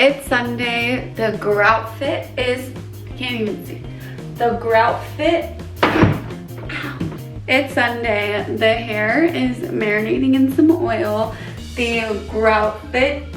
It's Sunday. The grout fit is, I can't even see. The grout fit, ow. It's Sunday. The hair is marinating in some oil. The grout fit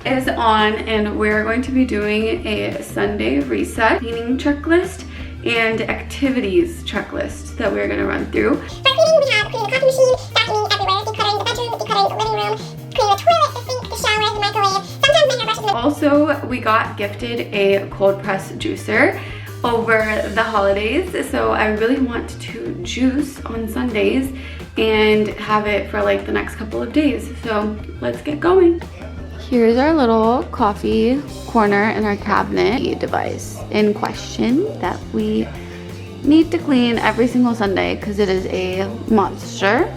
is on, and we're going to be doing a Sunday reset cleaning checklist and activities checklist that we're gonna run through. For cleaning, we have cleaning the coffee machine, vacuuming everywhere, decluttering the bedroom, decluttering the living room, cleaning the toilet, the sink, the shower, the microwave. Sometimes my hair brushes. Also, we got gifted a cold press juicer over the holidays, so I really want to juice on Sundays and have it for like the next couple of days. So let's get going. Here's our little coffee corner in our cabinet device in question that we need to clean every single Sunday because it is a monster.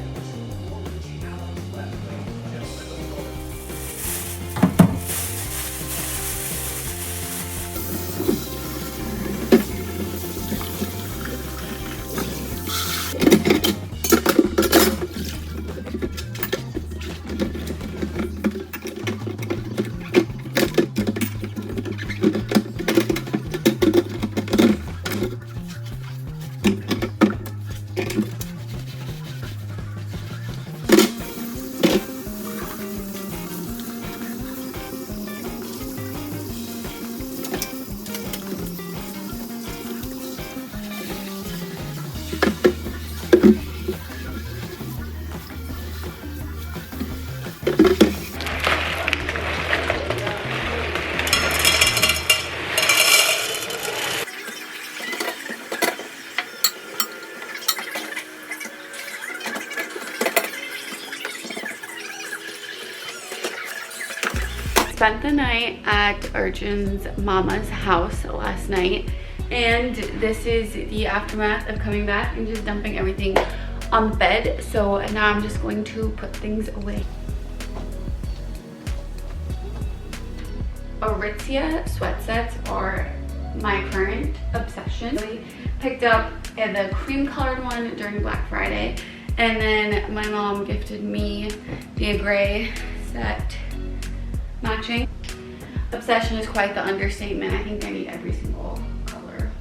Spent the night at Urchin's mama's house last night, and this is the aftermath of coming back and just dumping everything on the bed. So now I'm just going to put things away. Aritzia sweat sets are my current obsession. I picked up the cream colored one during Black Friday, and then my mom gifted me the gray set matching. Obsession is quite the understatement. I think I need every single color.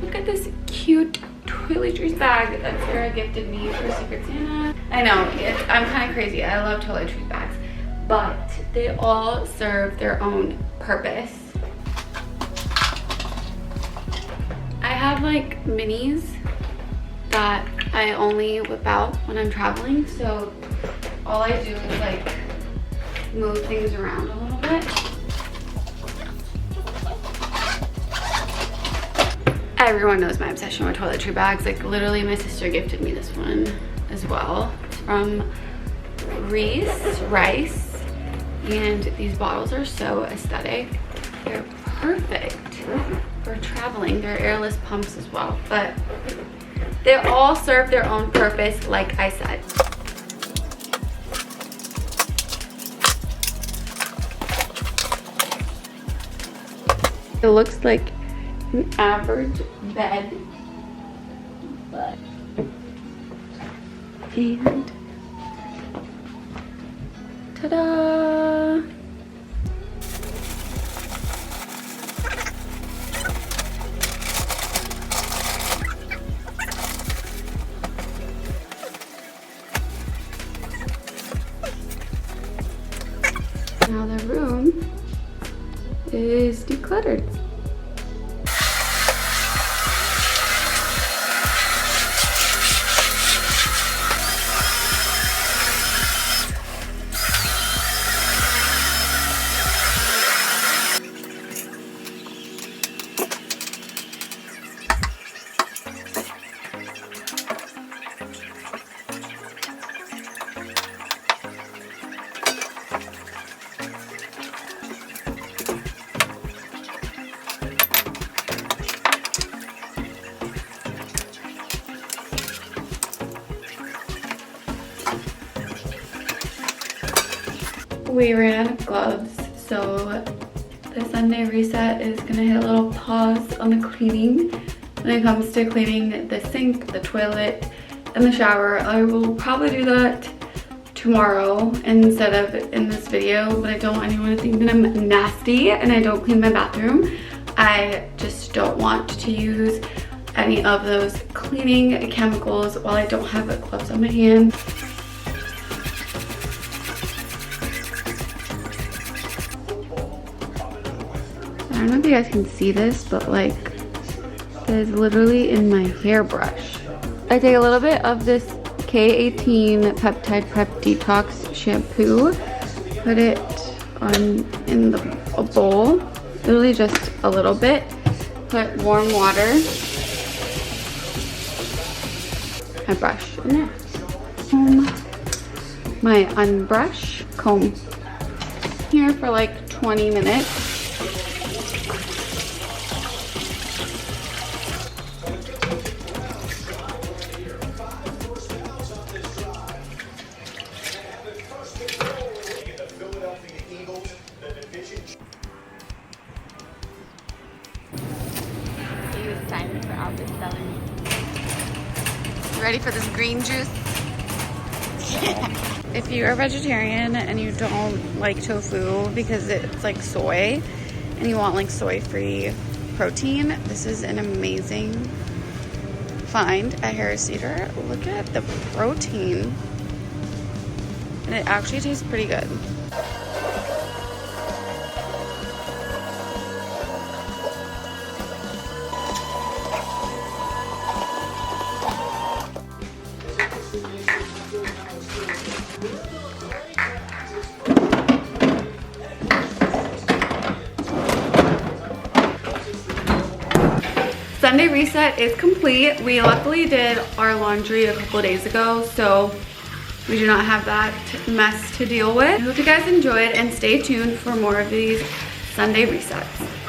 Look at this cute toiletries bag that Sarah gifted me for Secret Santa. I know, I'm kind of crazy. I love toiletries bags, but they all serve their own purpose. I have like minis that I only whip out when I'm traveling, so all I do is like move things around a little bit. Everyone knows my obsession with toiletry bags. Like literally my sister gifted me this one as well. It's from Rice, and these bottles are so aesthetic. They're perfect for traveling. They're airless pumps as well, but they all serve their own purpose, like I said. It looks like an average bed, but and ta-da! Now the room is decluttered. We ran out of gloves, so the Sunday reset is gonna hit a little pause on the cleaning when it comes to cleaning the sink, the toilet, in the shower. I will probably do that tomorrow instead of in this video, but I don't want anyone to think that I'm nasty and I don't clean my bathroom. I just don't want to use any of those cleaning chemicals while I don't have gloves on my hand. I don't know if you guys can see this, but like, it is literally in my hairbrush. I take a little bit of this K18 Peptide Prep Detox shampoo, put it on in a bowl, literally just a little bit, put warm water, I brush in there. Comb my unbrush comb here for like 20 minutes. Ready for this green juice? If you are vegetarian and you don't like tofu because it's like soy and you want like soy-free protein, this is an amazing find at Harris Cedar. Look at the protein. And it actually tastes pretty good. Sunday reset is complete. We luckily did our laundry a couple of days ago, so we do not have that mess to deal with. I hope you guys enjoyed and stay tuned for more of these Sunday resets.